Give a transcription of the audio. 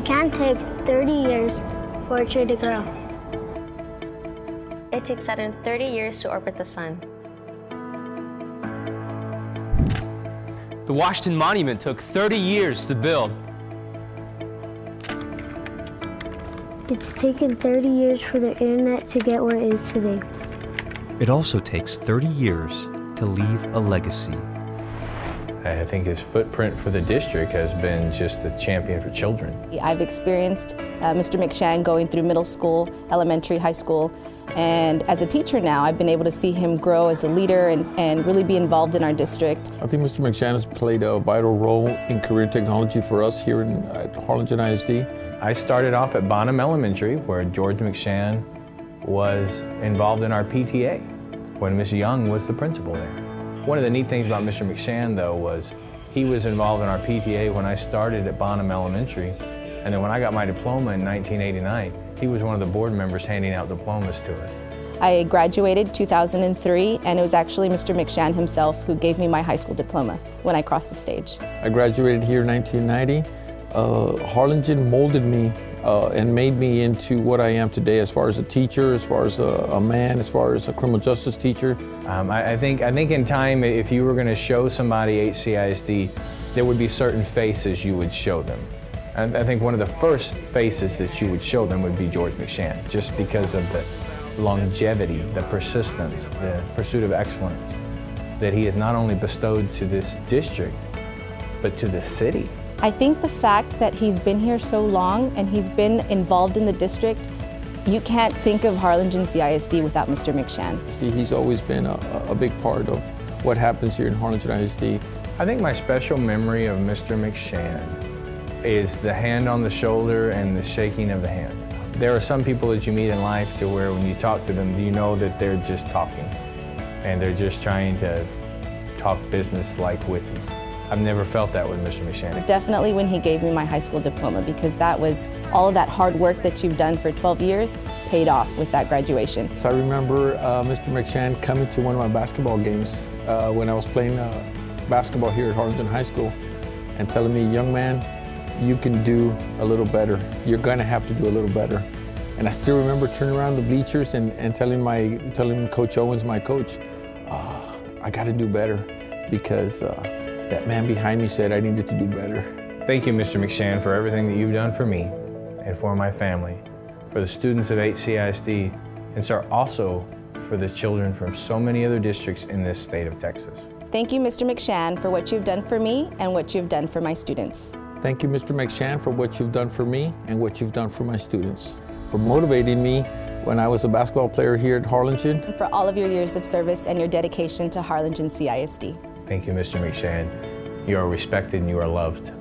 can take 30 years for a tree to grow. It takes Saturn 30 years to orbit the sun. The Washington Monument took 30 years to build. It's taken 30 years for the internet to get where it is today. It also takes 30 years to leave a legacy. I think his footprint for the district has been just a champion for children. I've experienced Mr. McShan going through middle school, elementary, high school, and as a teacher now, I've been able to see him grow as a leader and really be involved in our district. I think Mr. McShan has played a vital role in career technology for us here at Harlingen ISD. I started off at Bonham Elementary, where George McShan was involved in our PTA when Miss Young was the principal there. One of the neat things about Mr. McShan, though, was he was involved in our PTA when I started at Bonham Elementary, and then when I got my diploma in 1989, he was one of the board members handing out diplomas to us. I graduated 2003, and it was actually Mr. McShan himself who gave me my high school diploma when I crossed the stage. I graduated here in 1990. Harlingen molded me and made me into what I am today as far as a teacher, as far as a man, as far as a criminal justice teacher. I think in time, if you were going to show somebody HCISD, there would be certain faces you would show them. And I think one of the first faces that you would show them would be George McShan, just because of the longevity, the persistence, the pursuit of excellence that he has not only bestowed to this district, but to the city. I think the fact that he's been here so long and he's been involved in the district, you can't think of Harlingen CISD without Mr. McShan. He's always been a big part of what happens here in Harlingen ISD. I think my special memory of Mr. McShan is the hand on the shoulder and the shaking of the hand. There are some people that you meet in life to where when you talk to them, you know that they're just talking and they're just trying to talk business like with you. I've never felt that with Mr. McShan. It's definitely when he gave me my high school diploma, because that was all of that hard work that you've done for 12 years paid off with that graduation. So I remember Mr. McShan coming to one of my basketball games when I was playing basketball here at Harlingen High School and telling me, young man, you can do a little better. You're gonna have to do a little better. And I still remember turning around the bleachers and telling Coach Owens, my coach, I gotta do better, because that man behind me said I needed to do better. Thank you, Mr. McShan, for everything that you've done for me and for my family, for the students of HCISD, and sir, also for the children from so many other districts in this state of Texas. Thank you, Mr. McShan, for what you've done for me and what you've done for my students. Thank you, Mr. McShan, for what you've done for me and what you've done for my students, for motivating me when I was a basketball player here at Harlingen. And for all of your years of service and your dedication to Harlingen CISD. Thank you, Mr. McShan. You are respected and you are loved.